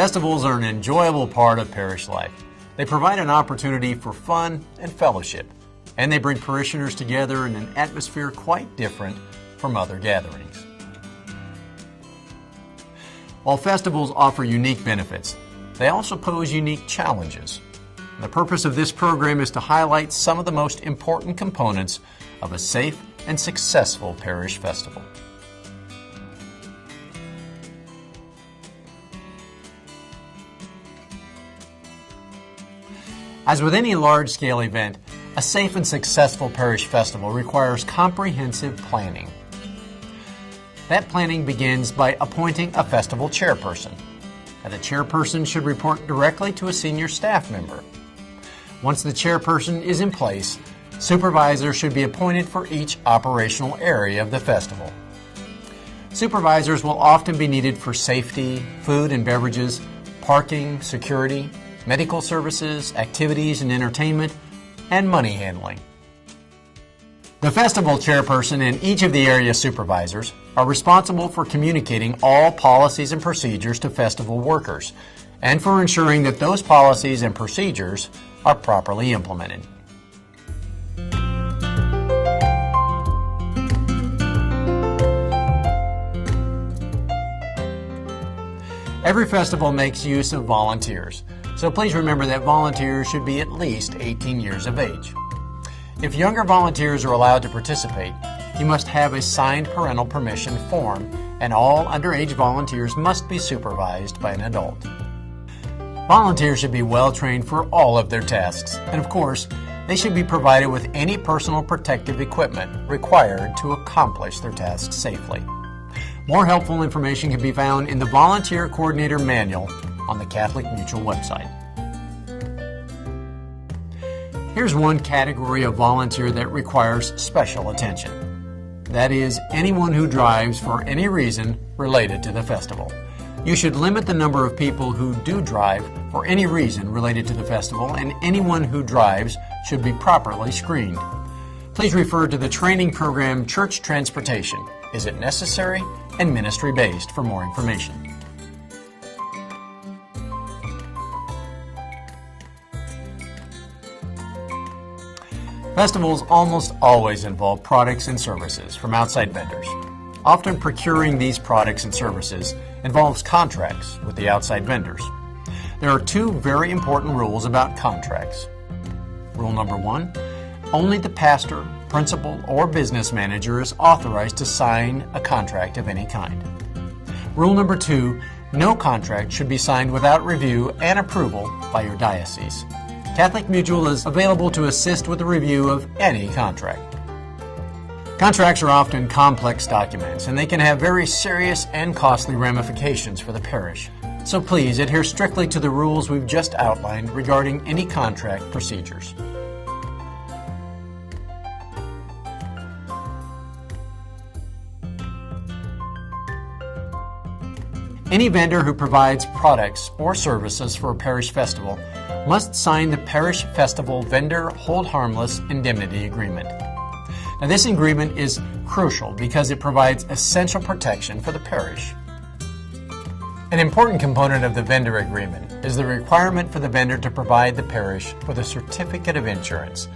Festivals are an enjoyable part of parish life. They provide an opportunity for fun and fellowship, and they bring parishioners together in an atmosphere quite different from other gatherings. While festivals offer unique benefits, they also pose unique challenges. The purpose of this program is to highlight some of the most important components of a safe and successful parish festival. As with any large-scale event, a safe and successful parish festival requires comprehensive planning. That planning begins by appointing a festival chairperson. The chairperson should report directly to a senior staff member. Once the chairperson is in place, supervisors should be appointed for each operational area of the festival. Supervisors will often be needed for safety, food and beverages, parking, security, medical services, activities and entertainment, and money handling. The festival chairperson and each of the area supervisors are responsible for communicating all policies and procedures to festival workers and for ensuring that those policies and procedures are properly implemented. Every festival makes use of volunteers, so please remember that volunteers should be at least 18 years of age. If younger volunteers are allowed to participate, you must have a signed parental permission form, and all underage volunteers must be supervised by an adult. Volunteers should be well trained for all of their tasks, and of course, they should be provided with any personal protective equipment required to accomplish their tasks safely. More helpful information can be found in the Volunteer Coordinator Manual on the Catholic Mutual website. Here's one category of volunteer that requires special attention. That is, anyone who drives for any reason related to the festival. You should limit the number of people who do drive for any reason related to the festival, and anyone who drives should be properly screened. Please refer to the training program Church Transportation. Is it necessary? And ministry-based for more information. Festivals almost always involve products and services from outside vendors. Often procuring these products and services involves contracts with the outside vendors. There are two very important rules about contracts. Rule number 1, only the pastor, principal, or business manager is authorized to sign a contract of any kind. Rule number 2, no contract should be signed without review and approval by your diocese. Catholic Mutual is available to assist with the review of any contract. Contracts are often complex documents, and they can have very serious and costly ramifications for the parish. So please adhere strictly to the rules we've just outlined regarding any contract procedures. Any vendor who provides products or services for a parish festival must sign the Parish Festival Vendor Hold Harmless Indemnity Agreement. Now, this agreement is crucial because it provides essential protection for the parish. An important component of the vendor agreement is the requirement for the vendor to provide the parish with a certificate of insurance,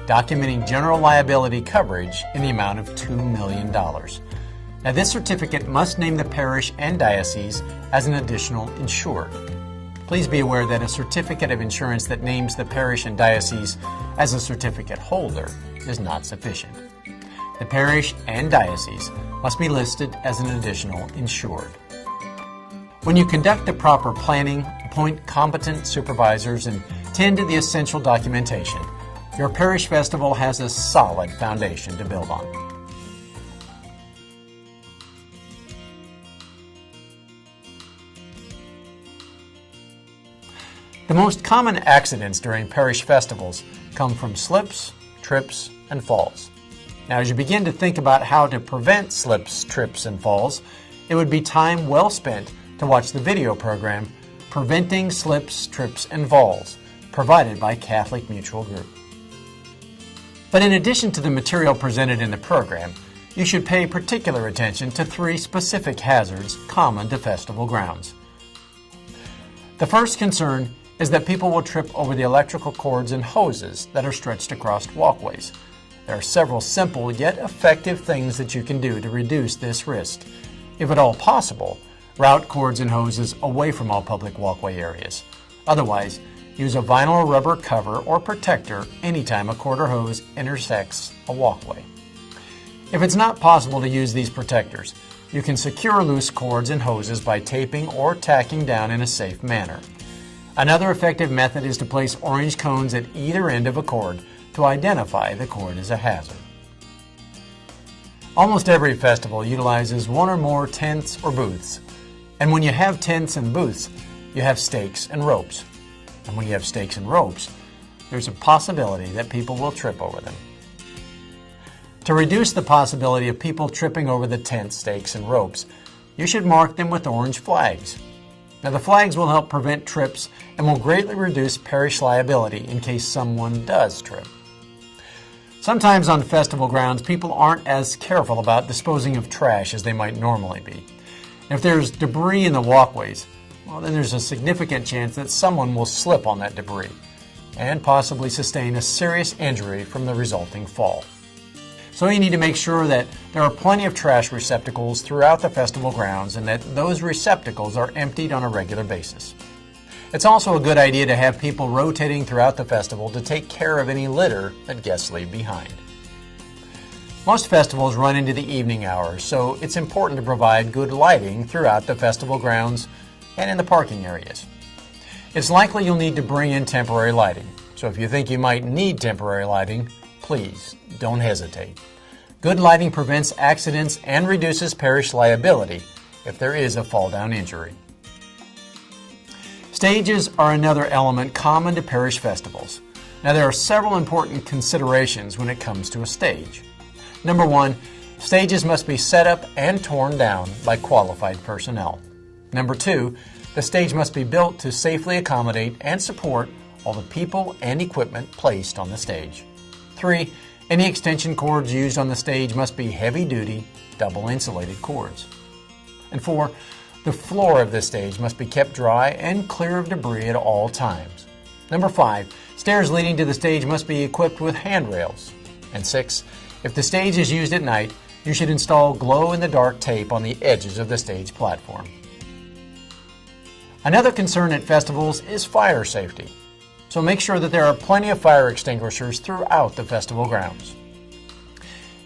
documenting general liability coverage in the amount of $2 million. Now, this certificate must name the parish and diocese as an additional insured. Please be aware that a certificate of insurance that names the parish and diocese as a certificate holder is not sufficient. The parish and diocese must be listed as an additional insured. When you conduct the proper planning, appoint competent supervisors, and tend to the essential documentation, your parish festival has a solid foundation to build on. The most common accidents during parish festivals come from slips, trips, and falls. Now, as you begin to think about how to prevent slips, trips, and falls, it would be time well spent to watch the video program, Preventing Slips, Trips, and Falls, provided by Catholic Mutual Group. But in addition to the material presented in the program, you should pay particular attention to 3 specific hazards common to festival grounds. The first concern is that people will trip over the electrical cords and hoses that are stretched across walkways. There are several simple yet effective things that you can do to reduce this risk. If at all possible, route cords and hoses away from all public walkway areas. Otherwise, use a vinyl or rubber cover or protector anytime a cord or hose intersects a walkway. If it's not possible to use these protectors, you can secure loose cords and hoses by taping or tacking down in a safe manner. Another effective method is to place orange cones at either end of a cord to identify the cord as a hazard. Almost every festival utilizes one or more tents or booths. And when you have tents and booths, you have stakes and ropes. And when you have stakes and ropes, there's a possibility that people will trip over them. To reduce the possibility of people tripping over the tent, stakes, and ropes, you should mark them with orange flags. Now, the flags will help prevent trips and will greatly reduce parish liability in case someone does trip. Sometimes on festival grounds, people aren't as careful about disposing of trash as they might normally be. If there's debris in the walkways, well, then there's a significant chance that someone will slip on that debris and possibly sustain a serious injury from the resulting fall. So you need to make sure that there are plenty of trash receptacles throughout the festival grounds and that those receptacles are emptied on a regular basis. It's also a good idea to have people rotating throughout the festival to take care of any litter that guests leave behind. Most festivals run into the evening hours, so it's important to provide good lighting throughout the festival grounds and in the parking areas. It's likely you'll need to bring in temporary lighting, so if you think you might need temporary lighting, please don't hesitate. Good lighting prevents accidents and reduces parish liability if there is a fall-down injury. Stages are another element common to parish festivals. Now, there are several important considerations when it comes to a stage. Number one, stages must be set up and torn down by qualified personnel. Number two, the stage must be built to safely accommodate and support all the people and equipment placed on the stage. 3. Any extension cords used on the stage must be heavy-duty, double-insulated cords. And 4. The floor of the stage must be kept dry and clear of debris at all times. Number 5. Stairs leading to the stage must be equipped with handrails. And 6. If the stage is used at night, you should install glow-in-the-dark tape on the edges of the stage platform. Another concern at festivals is fire safety. So make sure that there are plenty of fire extinguishers throughout the festival grounds.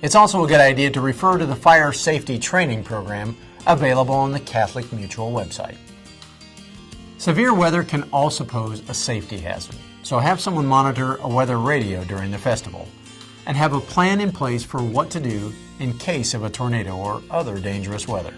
It's also a good idea to refer to the fire safety training program available on the Catholic Mutual website. Severe weather can also pose a safety hazard, so have someone monitor a weather radio during the festival and have a plan in place for what to do in case of a tornado or other dangerous weather.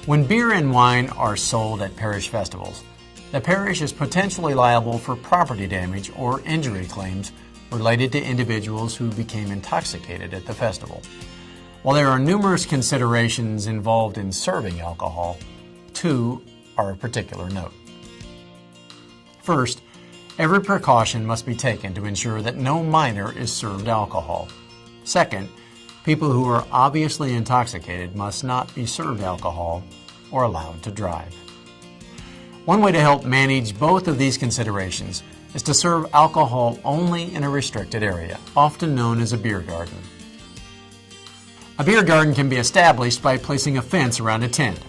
When beer and wine are sold at parish festivals, the parish is potentially liable for property damage or injury claims related to individuals who became intoxicated at the festival. While there are numerous considerations involved in serving alcohol, two are of particular note. First, every precaution must be taken to ensure that no minor is served alcohol. Second, people who are obviously intoxicated must not be served alcohol or allowed to drive. One way to help manage both of these considerations is to serve alcohol only in a restricted area, often known as a beer garden. A beer garden can be established by placing a fence around a tent.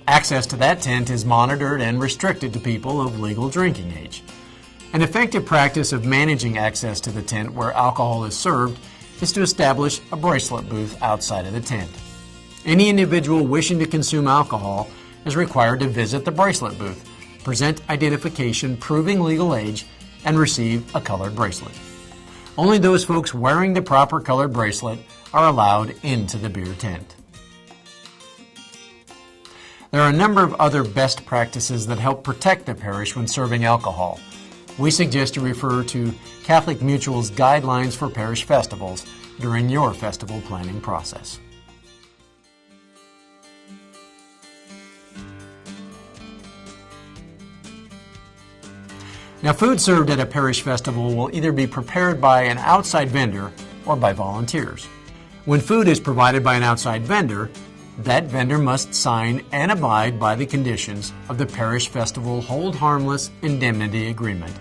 Access to that tent is monitored and restricted to people of legal drinking age. An effective practice of managing access to the tent where alcohol is served is to establish a bracelet booth outside of the tent. Any individual wishing to consume alcohol is required to visit the bracelet booth, present identification proving legal age, and receive a colored bracelet. Only those folks wearing the proper colored bracelet are allowed into the beer tent. There are a number of other best practices that help protect the parish when serving alcohol. We suggest you refer to Catholic Mutual's Guidelines for Parish Festivals during your festival planning process. Now, food served at a parish festival will either be prepared by an outside vendor or by volunteers. When food is provided by an outside vendor, that vendor must sign and abide by the conditions of the Parish Festival Hold Harmless Indemnity Agreement.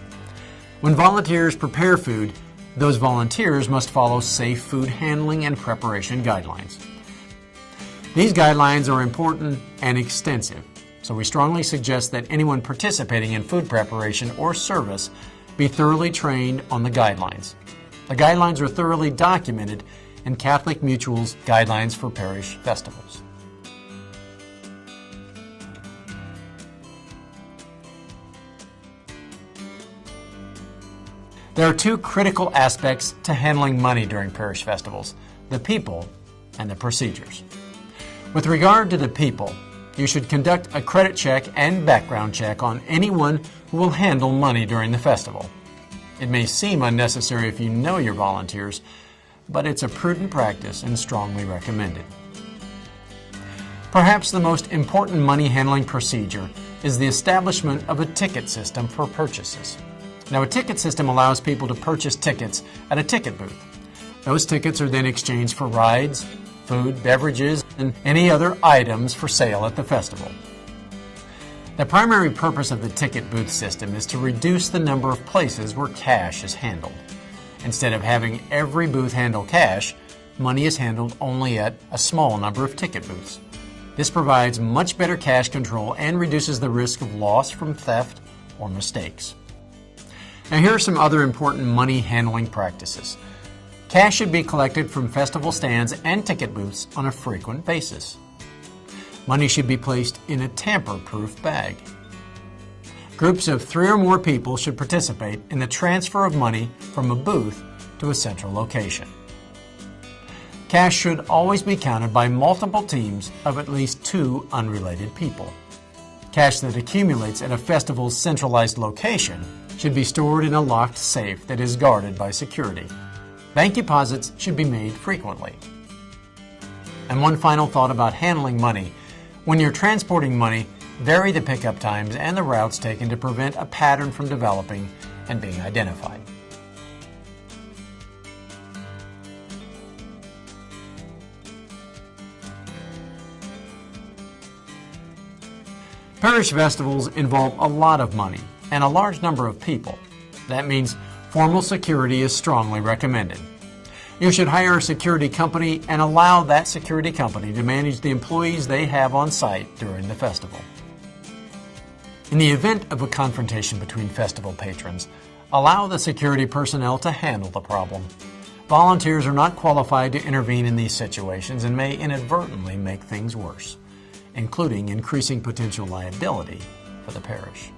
When volunteers prepare food, those volunteers must follow safe food handling and preparation guidelines. These guidelines are important and extensive, so we strongly suggest that anyone participating in food preparation or service be thoroughly trained on the guidelines. The guidelines are thoroughly documented in Catholic Mutual's Guidelines for Parish Festivals. There are two critical aspects to handling money during parish festivals: the people and the procedures. With regard to the people, you should conduct a credit check and background check on anyone who will handle money during the festival. It may seem unnecessary if you know your volunteers, but it's a prudent practice and strongly recommended. Perhaps the most important money handling procedure is the establishment of a ticket system for purchases. Now, a ticket system allows people to purchase tickets at a ticket booth. Those tickets are then exchanged for rides, food, beverages, and any other items for sale at the festival. The primary purpose of the ticket booth system is to reduce the number of places where cash is handled. Instead of having every booth handle cash, money is handled only at a small number of ticket booths. This provides much better cash control and reduces the risk of loss from theft or mistakes. Now, here are some other important money handling practices. Cash should be collected from festival stands and ticket booths on a frequent basis. Money should be placed in a tamper-proof bag. Groups of 3 or more people should participate in the transfer of money from a booth to a central location. Cash should always be counted by multiple teams of at least 2 unrelated people. Cash that accumulates at a festival's centralized location should be stored in a locked safe that is guarded by security. Bank deposits should be made frequently. And one final thought about handling money. When you're transporting money, vary the pickup times and the routes taken to prevent a pattern from developing and being identified. Parish festivals involve a lot of money and a large number of people. That means formal security is strongly recommended. You should hire a security company and allow that security company to manage the employees they have on site during the festival. In the event of a confrontation between festival patrons, allow the security personnel to handle the problem. Volunteers are not qualified to intervene in these situations and may inadvertently make things worse, including increasing potential liability for the parish.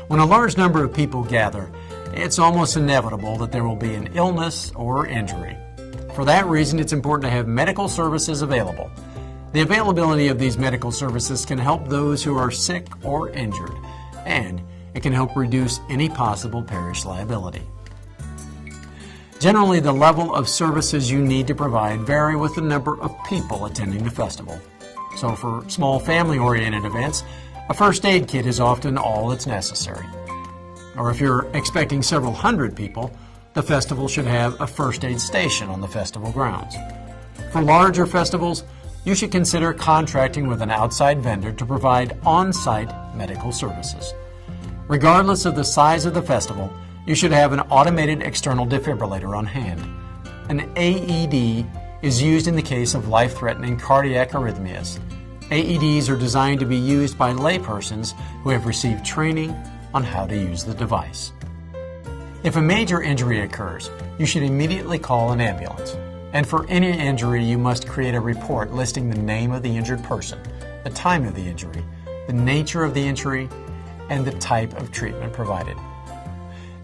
When a large number of people gather, it's almost inevitable that there will be an illness or injury. For that reason, it's important to have medical services available. The availability of these medical services can help those who are sick or injured, and it can help reduce any possible parish liability. Generally, the level of services you need to provide vary with the number of people attending the festival. So for small family-oriented events, a first aid kit is often all that's necessary. Or if you're expecting several hundred people, the festival should have a first aid station on the festival grounds. For larger festivals, you should consider contracting with an outside vendor to provide on-site medical services. Regardless of the size of the festival, you should have an automated external defibrillator on hand. An AED is used in the case of life-threatening cardiac arrhythmias. AEDs are designed to be used by laypersons who have received training on how to use the device. If a major injury occurs, you should immediately call an ambulance. And for any injury, you must create a report listing the name of the injured person, the time of the injury, the nature of the injury, and the type of treatment provided.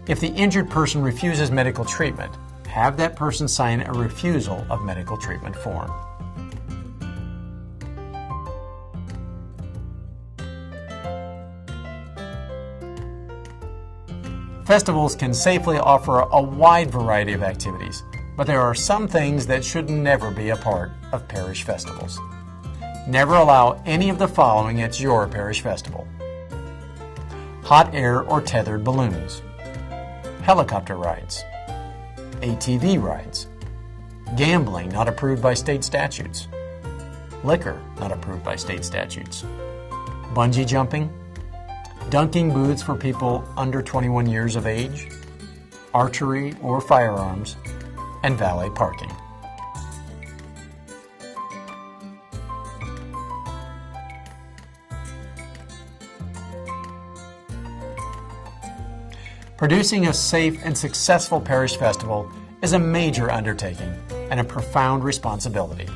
If the injured person refuses medical treatment, have that person sign a refusal of medical treatment form. Festivals can safely offer a wide variety of activities, but there are some things that should never be a part of parish festivals. Never allow any of the following at your parish festival: hot air or tethered balloons, helicopter rides, ATV rides, gambling not approved by state statutes, liquor not approved by state statutes, bungee jumping, dunking booths for people under 21 years of age, archery or firearms, and valet parking. Producing a safe and successful parish festival is a major undertaking and a profound responsibility.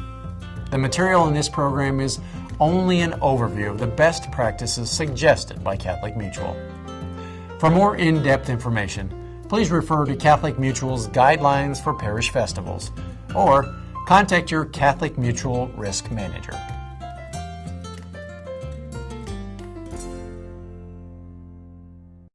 The material in this program is only an overview of the best practices suggested by Catholic Mutual. For more in-depth information, please refer to Catholic Mutual's Guidelines for Parish Festivals or contact your Catholic Mutual Risk Manager.